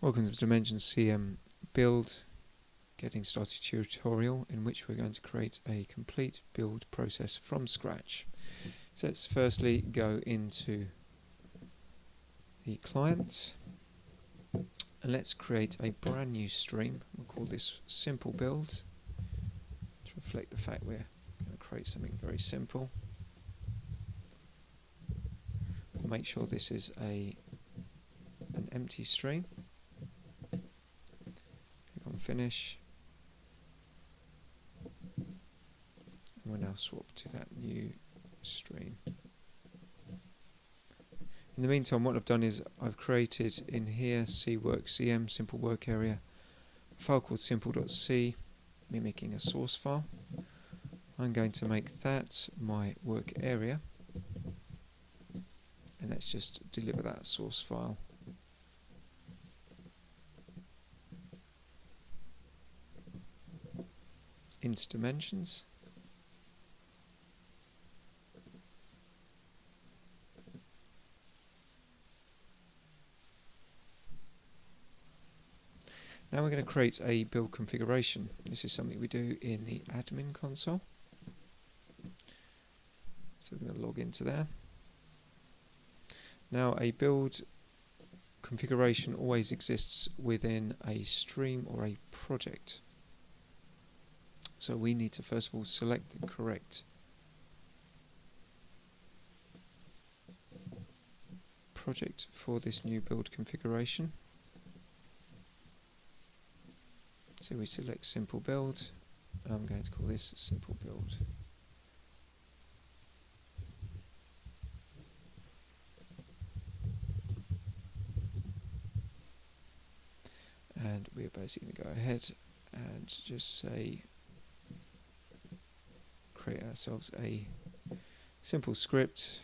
Welcome to the Dimensions CM build getting started tutorial, in which we're going to create a complete build process from scratch. So let's firstly go into the client and let's create a brand new stream. We'll call this simple build to reflect the fact we're going to create something very simple. We'll make sure this is an empty stream. Click on finish. And we'll now swap to that new stream. In the meantime, what I've done is I've created in here CWorkCM, simple work area, a file called simple.c, mimicking a source file. I'm going to make that my work area, and let's just deliver that source file into Dimensions. Now we're going to create a build configuration. This is something we do in the admin console. So we're going to log into there. Now a build configuration always exists within a stream or a project. So we need to first of all select the correct project for this new build configuration. So we select simple build, and I'm going to call this simple build. And we're basically going to go ahead and just say, create ourselves a simple script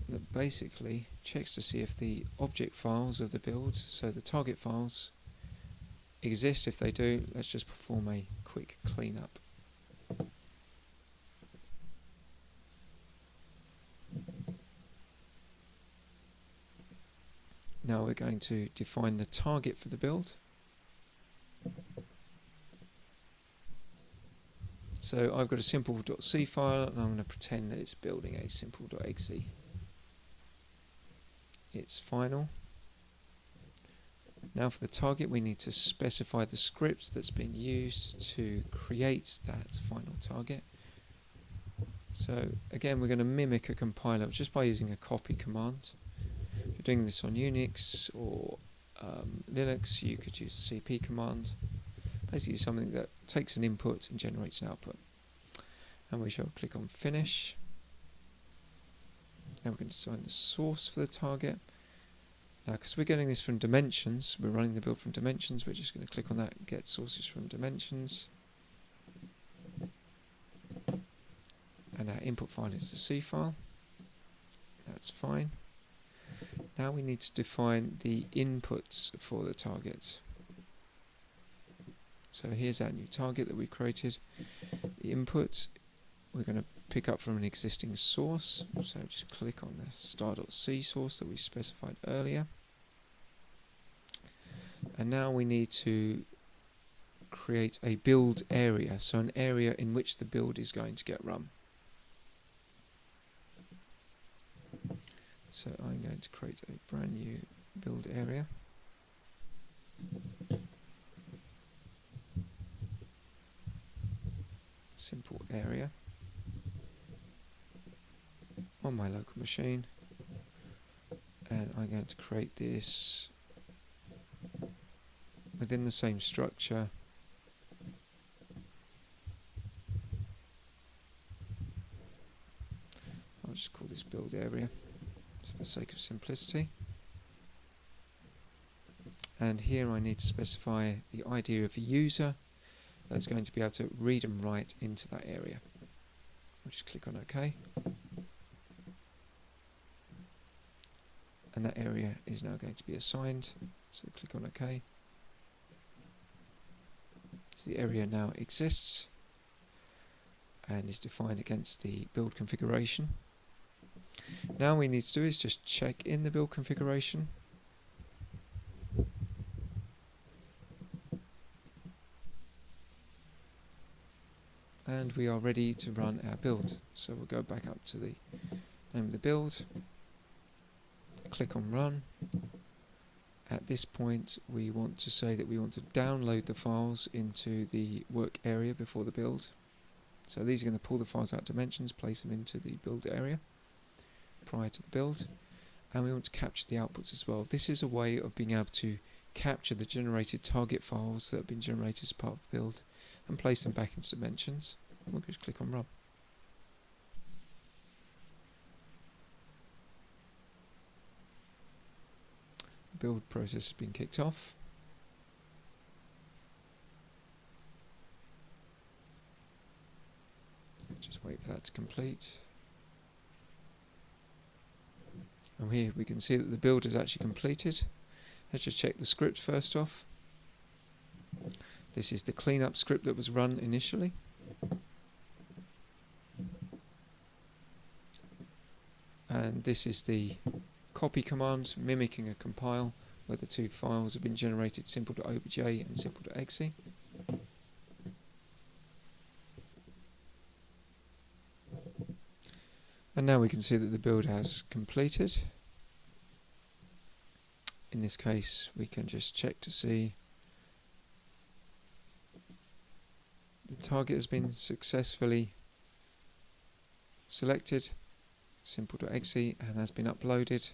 that basically checks to see if the object files of the build, so the target files, exist. If they do, let's just perform a quick cleanup. Now we're going to define the target for the build. So I've got a simple.c file, and I'm going to pretend that it's building a simple.exe. It's final. Now for the target, we need to specify the script that's been used to create that final target. So again, we're going to mimic a compiler just by using a copy command. If you're doing this on Unix or Linux, you could use the cp command. Basically something that takes an input and generates an output. And we shall click on finish. Now we're going to assign the source for the target. Now, because we're getting this from Dimensions, we're running the build from Dimensions, we're just going to click on that, get sources from Dimensions. And our input file is the C file. That's fine. Now we need to define the inputs for the target. So here's our new target that we created. The input we're going to pick up from an existing source. So just click on the star.c source that we specified earlier. And now we need to create a build area, so an area in which the build is going to get run. So I'm going to create a brand new build area. Simple area on my local machine, and I'm going to create this within the same structure. I'll just call this build area for the sake of simplicity. And here I need to specify the ID of a user that's going to be able to read and write into that area. I'll just click on OK. And that area is now going to be assigned, so click on OK. So the area now exists. and is defined against the build configuration. Now all we need to do is just check in the build configuration. And we are ready to run our build. So we'll go back up to the name of the build, click on run. At this point we want to say that we want to download the files into the work area before the build. So these are going to pull the files out of dimensions, place them into the build area prior to the build, and we want to capture the outputs as well. This is a way of being able to capture the generated target files that have been generated as part of the build and place them back into dimensions. We'll just click on run. The build process has been kicked off. Just wait for that to complete. And here we can see that the build is actually completed. Let's just check the script first off. This is the cleanup script that was run initially. And this is the copy command mimicking a compile where the two files have been generated, simple.obj and simple.exe. And now we can see that the build has completed. In this case we can just check to see the target has been successfully selected, simple.exe, and has been uploaded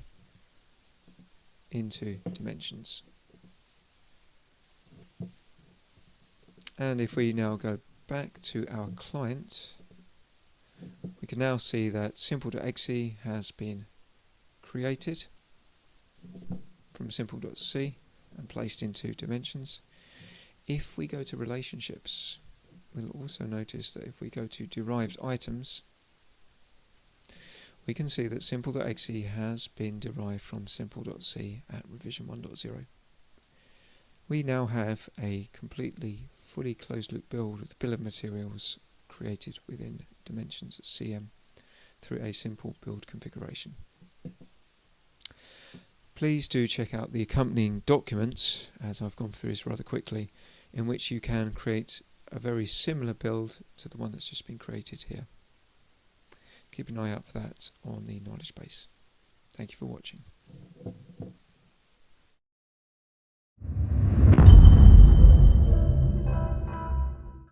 into dimensions. And if we now go back to our client, we can now see that simple.exe has been created from simple.c and placed into dimensions. If we go to relationships, we'll also notice that if we go to derived items, we can see that simple.exe has been derived from simple.c at revision 1.0. We now have a completely fully closed loop build with bill of materials created within dimensions at CM through a simple build configuration. Please do check out the accompanying documents, as I've gone through this rather quickly, in which you can create a very similar build to the one that's just been created here. Keep an eye out for that on the knowledge base. Thank you for watching.